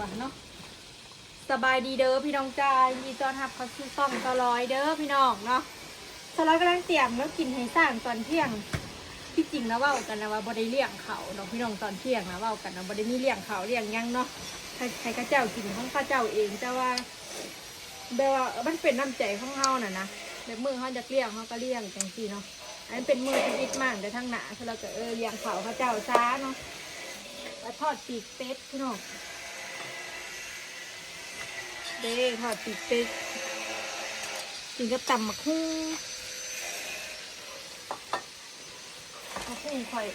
ว่ะเนาะสบายดีเด้อพี่น้องจ้ามีตอนทับเขาซื้อซ่องตลอยเด้อพี่น้องเนาะตลอยกำลังเตรียมแล้วกินให้สร้างตอนเที่ยงที่จริงแล้วว่ากันนะว่าบ่ได้เลี้ยงเขาเนาะพี่น้องตอนเที่ยงนะว่ากันนะบ่ได้มีเลี้ยงเขาเลี้ยงยังเนาะใครก็เจ้ากินของข้าเจ้าเองแต่ว่าแบบว่ามันเป็นน้ำใจของเฮาน่ะนะแบบมือเขาจะเลี้ยงเขาก็เลี้ยงจังซี่เนาะอันเป็นมือชีวิตมากแต่ทั้งหนาเราก็เลี้ยงเขาข้าเจ้าช้าเนาะแล้วทอดปีกเป็ดพี่น้องเด้ทอดปีกเป็ดกินกับตำมะคุ้งค่อย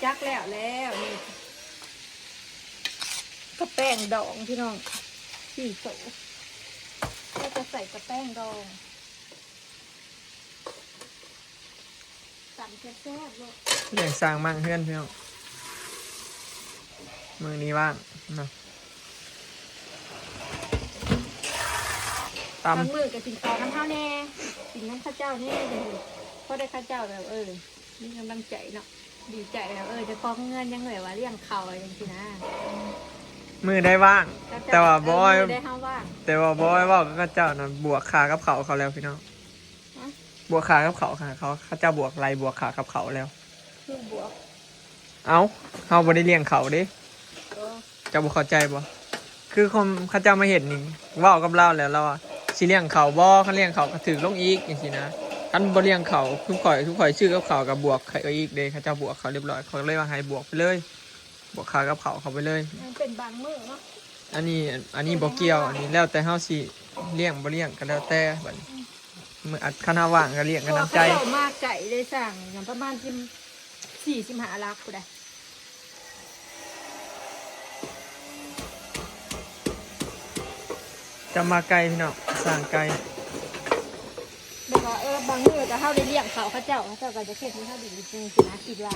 จักแล้วนี่กระแป้งดองพี่น้องสี่โสก็จะใส่กระแป้งดองตำแซ่บๆเลยเลี้ยงสร้างมั่งเพื่อนพี่น้องมือนี้ว่างเนาะบางมือกับกินต่อน้ำข้าวแน่กินน้ำข้าวเจ้านี่เลยเพราะได้ข้าวเจ้าแบบนี่กำลังใจเนาะดีใจแล้วจะพอเงินยังเหนื่อยว่าเลี้ยงเขาอะไรอย่างนี้นะมือได้ว่างแต่ว่าบอยได้ห้าว่างแต่ว่าบอยว่าก็เจ้านะบวกขากับเขาแล้วพี่น้องบวกขากับเขาค่ะเขาเจ้าบวกไรบวกขากับเขาแล้วคือบวกเอาเขาบ่ได้เลี้ยงเขาดิจะบ่เข้าใจบ่คือคนเขาเจ้ามาเห็นนี่ว่ากับเราแล้วเราสิเลี้ยงเขาบ่เขาเลี้ยงเขาก็ถือลงอีกอย่างนี้นะท่านบ่เลี้ยงเขาทุกข่อยชื่อกับเขากับบวกใครก็อีกเด้เขาเจ้าบวกเขาเรียบร้อยเขาเลยว่าให้บวกไปเลยบวกขากับเขาไปเลยมันเป็นบางมือเนาะอันนี้บ่เกี่ยวอันนี้แล้วแต่เฮาสิเลี้ยงบ่เลี้ยงก็แล้วแต่บัดนี้มื้ออัดคณะว่างก็เลี้ยงกันน้ำใจเขามากไก่ได้สั่งอย่างประมาณ45 ลักกูได้จะมาไกลพี่น้องสร้างไกลแบบว่าบางมือจะเข้าได้เลี้ยงเขาเจ้าก็จะเข็ดมันเข้าดีจริงๆนะอีกว่า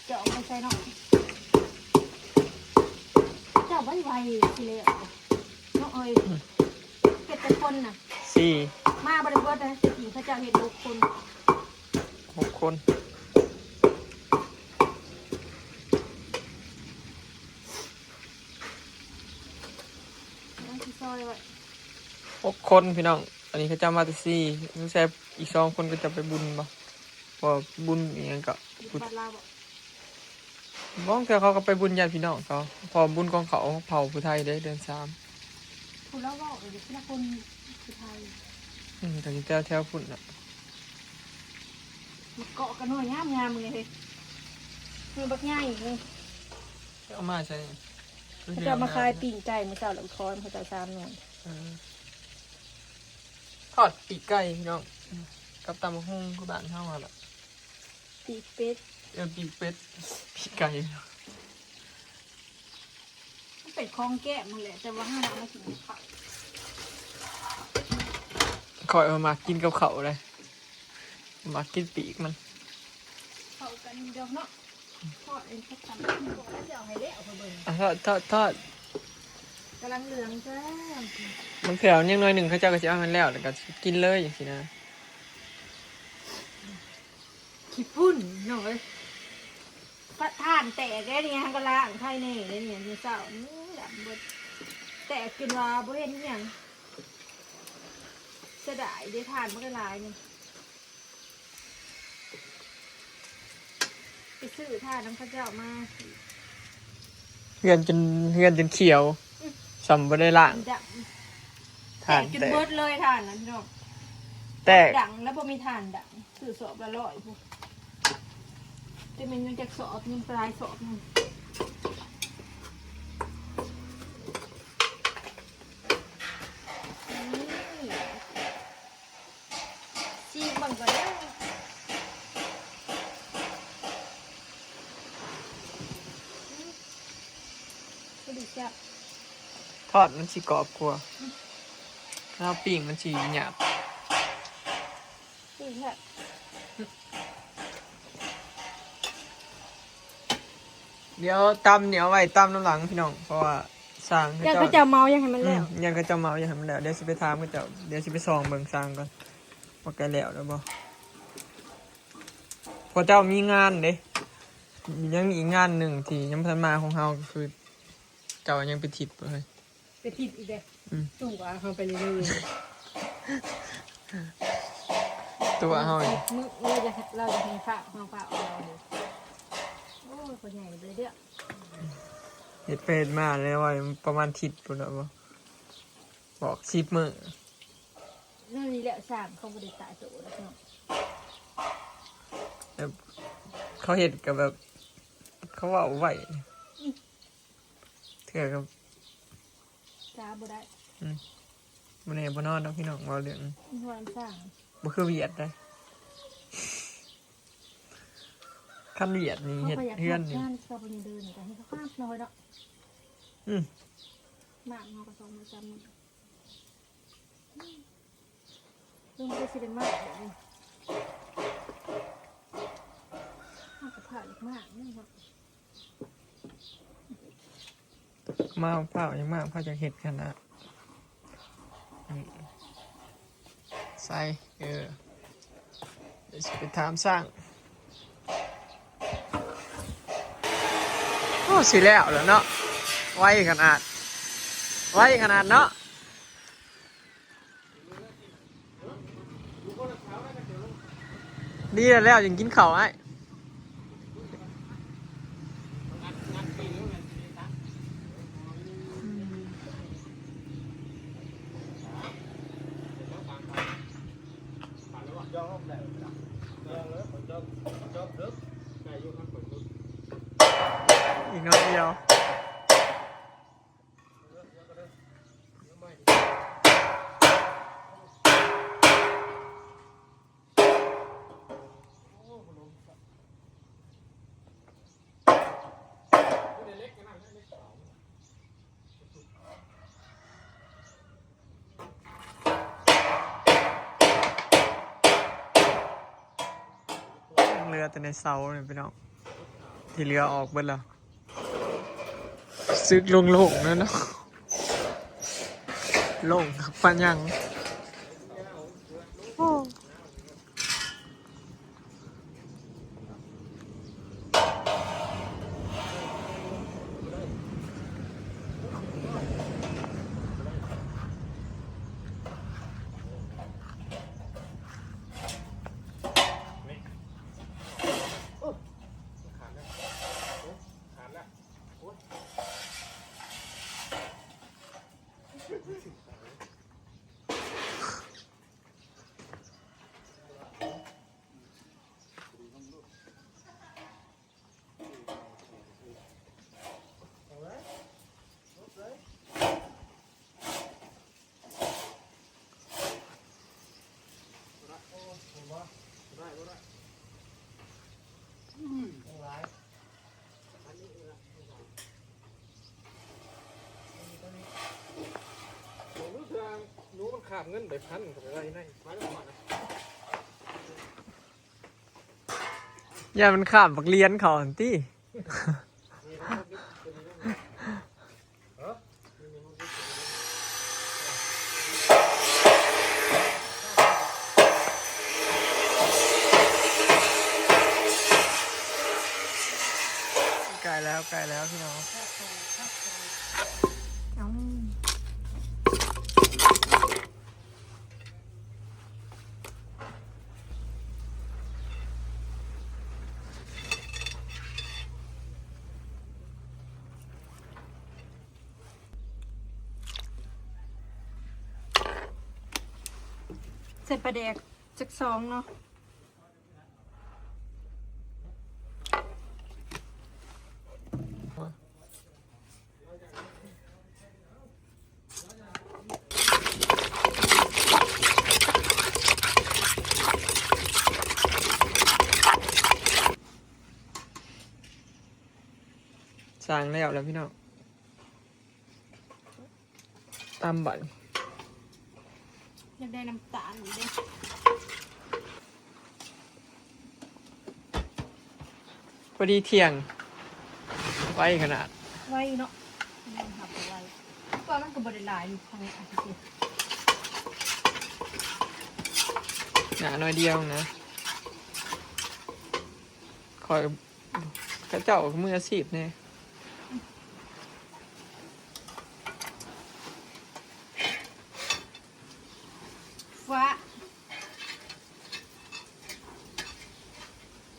เจาะไม่ใช่เนาะเจ้าไม่ไหวทีเลยน้องเห็ดเป็นคนน่ะมาบริบทนะจะกินเขาเจ้าเห็ด6 คน6 คนพี่น้องอันนี้เขาจะมาที่4รู้สึกอีก2 คนก็จะไปบุญบ่พอบุญอย่างนั้นก็บ้องเธอเขาก็ไปบุญญาติพี่น้องเขาพอบุญของเขาเผาผู้ไทยได้เดือน3คุณเล่าว่าที่ละคนผู้ไทยแต่ที่แถวพุ่นน่ะเกาะกันหน่อยงามเลยมือบักง่ายอีกเลยเอามาใช่เขาจะมาคลายปีนไก่มาเจ้าหลังคอนเขาจะ3 หน่วยทอดปีกไก่พี่น้องกับตำบักหุ่งคือบ้านเฮาล่ะปีกเป็ดปีกเป็ดปีกไก่เป็ดคลองแก้มแหละแต่ว่าห้ามากินข้าวคอยเอามากินกับเขาเลยมากินปีกมันเข้ากันเดียวเนาะทอดเองก็ทำแล้วเดี๋ยวให้เละเอาไปเบิ่งทอดกำลังเหลืองจ้ามันเผื่อยังน้อยหนึ่งเขาเจ้าก็จะเอามันแล้วก็กินเลยอย่างนี้นะขี้ปุ่นหน่อยทานแตกได้เนี่ยก็ล้างไข่เนี่ยได้เนี่ยมีเสาดำบดแตกกินว่าบ่เห็นอย่างจะได้ได้ทานมันก็ลายเนี่ยไปซื้อทานน้ำข้าวเจ้ามาเฮือนจนเขียวสำบ่ได้ล่างทานจนเบิดเลยทานนะพี่น้องดังแล้วพอมีทานดังสื่อสอบละร้อยพวกจะเป็นยังจากสอบยังปลายสอบนึงชีบังก่อนแล้วก็ดีจ้ะทอดมันสิกรอบกว่าแล้วปิ้งมันสิหยาบดีค่ะเดี๋ยวตำเหนียวไว้ตำน้ำหลังพี่น้องเพราะว่าสร้างยังก็จะเมายังให้มันแล้วยังก็จะเมายังให้มันแล้วเดี๋ยวสิไปถามก็จะเดี๋ยวสิไปส่องเบิ่งสร้างก่อนว่าแกแล้วบ่พอเจ้ามีงานเด้ ยังมีอีกงานหนึ่งที่ยังพันมาของเราก็คือเจ้ายังไปทิพย์เลย ไปผิดอีกเด้ ตู้อ่ะเขาไปเรื่อย ตัว ๆ เฮา มือเราจะให้ฝากเอาเราเลยโอ้ยคนใหญ่เลยเด้อ เฮ็ดไปเฮ็ดมาแล้วว่าประมาณทิศปุ่นแล้วบ่บอก10 มื้อ นั่นนี่แหละสามเขาบริจาคตัวแล้วเนาะ แบบเขาเฮ็ดกับแบบ เขาเว้าไว้เถื่อกับ จ้าบ่ได้ บ่แน่บ่นอนเนาะพี่น้องเว้าเรื่อง วันสร้าง บ่คือเวียดได้คันเวียดนี่ เขา เฮ็ด ประหยัด เฮือน งา นี่ นเขาเป็นเดินแต่ให้เขาข้ามน้อยเนาะ อืม มากเขาก็ส่งมาจำมันเรื่องมันก็สิเป็นมากแบบนี้ข้าวกระเพราอีกมากนี่เนาะ มาเผายังมากเผาจะเฮ็ดขนาดใส่เดี๋ยวสิไปถามสร้างโอ้สิแล้วเหรอเนาะไวขนาดเนาะดีแล้วยังกินข้าวไอ้อีกน้อยเดียวเรือแต่ในเสาเนี่ยพี่น้องที่เรือออกเบิดแล้วซึกโล่งๆนั่นเนาะโล่งปันยังโอ้หนูมันขาบเงินไปพันกับอะไรนั่นมาแล้วมานะอย่ามันขาบบักเลียนเขาอันตี้ใกล้แล้วพี่น้องเสร็จประเดกจักสองเนาะสร้างแล้วพี่น้องตามบัตร อยากได้น้ำตาลอยู่ดิ พอดีเที่ยงไว้ขนาด ไว้เนาะมันหับไว้ก็มันก็บริลายอยู่ทางนี้อาจจะ หนาน้อยเดียวนะคอย เขาเจ้ามืออาชีพเนี่ย ฟ้า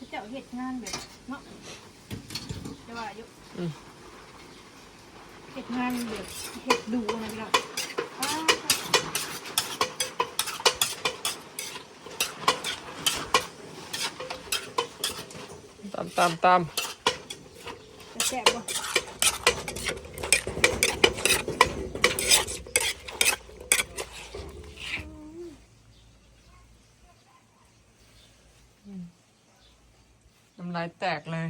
เจ้าเฮ็ดงานแบบเนาะจะว่าอยู่เฮ็ดงานแบบเฮ็ดดูนะพี่น้องตามจะแซ่บบ่น้ำลายแตกเลย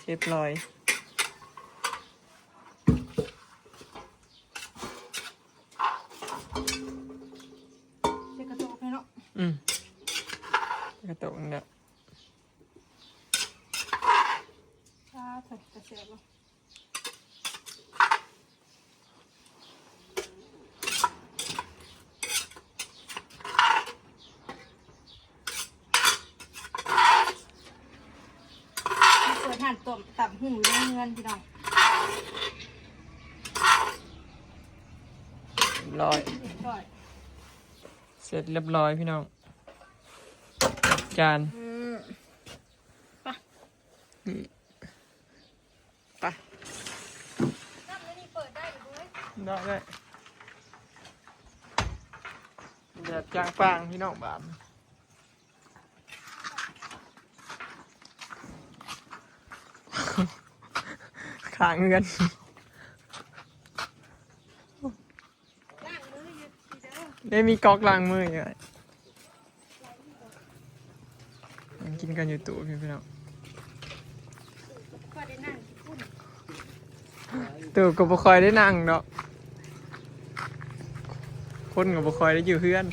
เรียบร้อยเช็ดกระจกให้เนาะกระตุกเนี่ย จะแซ่บบ่เปิดหั่นต้มตับหูเรื่องเงินพี่น้องร้อย ก่อย เสร็จเรียบร้อยพี่น้องจานไปนี่ไป น้ำนี่เปิดได้อยู่ด้วย ได้แดดจางฟางพี่น้องบามขาเงิน ล้างมืออยู่ทีเดียว ได้มีก๊อกล้างมืออยู่เลยยังกินกันอยู่ตู้พี่น้อง ก็ได้นั่งกินพุ่น ตู้ก็บ่คอยได้นั่งดอกคนก็บ่คอยได้อยู่เพื่อน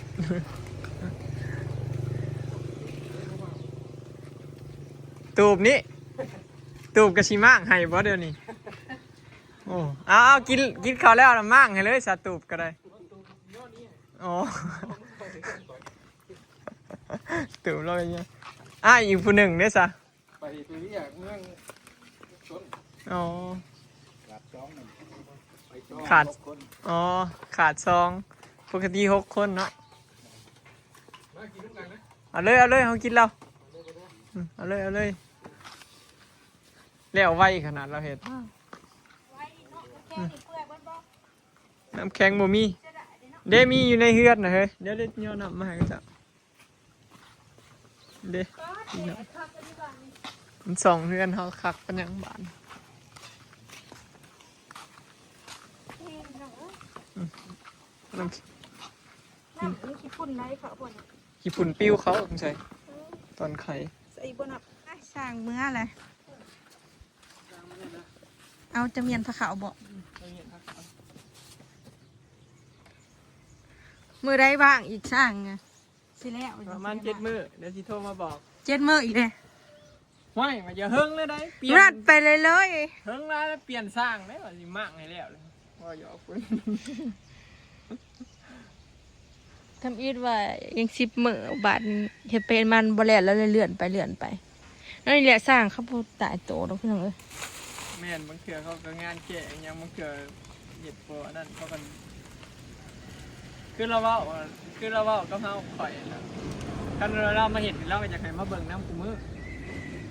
ตูบนี้ตูบกะชิมั่งให้บ่เดี๋ยวนี้โอ้เอากินข้าวแล้วนะมั่งให้เลยสาตูบก็ได้อ๋อ ตูบเราอย่างเงี้ยอีกผู้หนึ่งเด้อซะ ไปตัวนี้อยากเมืองชน อ๋อ ขาดจ้องมันไปจ้อง ขาด 6 คน อ๋อขาดซองปกติ6 คนเนาะ มากินด้วยกันนะ เอาเลยเขากินเราเอาเลยแล้วไวขนาดเราเห็ด ไว้เนาะแค่นี้เปื่อยเบิดบ่ น้ำแข็งบ่มี จะได้เนาะ เด้มีอยู่ในเฮือนนะเฮ้ยเดี๋ยวเด็ดย้อนน้ำมาให้กันจ้ะเด้ ก็เดี๋ยวทอดกันดีกว่านี่ มันสองเฮือนเขาคักเป็นยังบาน เฮ้ยน้องเอ้ย น้ำ น้ำนี่ขี้ฝุ่นไรเขาบ่น ขี้ฝุ่นปิ้วเขาสงสัยตอนไข่ ใส่บ่นับสร้างเมื่ออะไรเอาจะเมียนผ้าขาวบ่มือได้บ้างอีกสร้างไงสิแล้ว ประมาณ7 มื้อเดี๋ยวสิโทรมาบอก 7 มื้ออีกเลย ห้วยมาอย่าเฮิงเลยได้เปลี่ย นัด น ไปเลยเลย เฮิงแล้วเปลี่ยนสร้างได้ว่าสิมั่งให้แล้วเลยว่าหยอกคุณ ทำอีทว่ายัง10 มื้อบาทเฮ็ดเป็นมันบ่แล้วแล้วเลื่อนไปนั่นนี่แหละสร้างเขาบ่ตายโตดอกพี่น้องเอ้ย แม่นบางเถื่อเขาก็งานแก่ยังบางเถื่อเหยียดโปรนั่นเขากันคือเราเว่าก็เฮาข่อยนะคันเรามาเห็นเราก็อยากให้มาเบิ่งน้ำกูมือ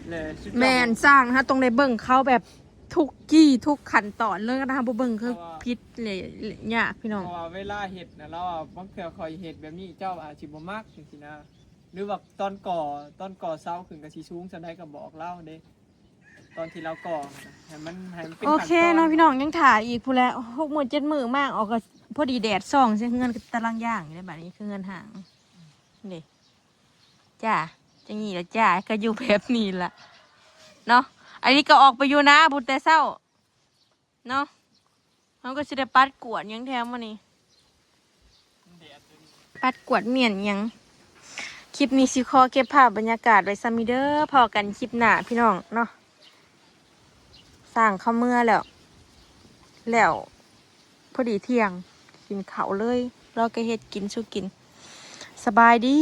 เลยสุดยอด แม่นสร้างนะตรงในเบิ่งเขาแบบทุกทุกขั้นตอนเลยนะคะบ่เบิ่งคือพิษเลยยากพี่น้อง เพราะว่าเวลาเห็ดนะเราบางเถื่อข่อยเห็ดแบบนี้เจ้าอาจสิบ่มักจังซี่นะหรือว่าตอนก่อเสาขึ้นกับสิสูงจะได้ก็บอกเล่าเด้ตอนที่เราก่อนะให้มันเป็น โอเคเนาะพี่น้องยังถ่ายอีกพู้นแหล้ว6 มื้อ 7 มื้อมากออกก็พอดีแดดส่องใช่เงินตารางย่างอยู่ในบัดนี้คือเงินห่างนี่จ้าจังนี้ละจ้าก็อยู่แบบนี้ล่ะเนาะอันนี้ก็ออกไปอยู่นะบุญแต่เช้าเนาะเขาก็สิได้ปัดกวาดหยังแถมมานี่ แดดเลย ปัดกวาดเมียนหยัง คลิปนี้สิขอเก็บภาพบรรยากาศไว้ซะมิเด้อพอกันคลิปหน้าพี่น้องเนาะสร้างเข้าเมื่อแล้วพอดีเที่ยงกินข้าวเลยรอก็เฮ็ดกินสู้กิน สบายดี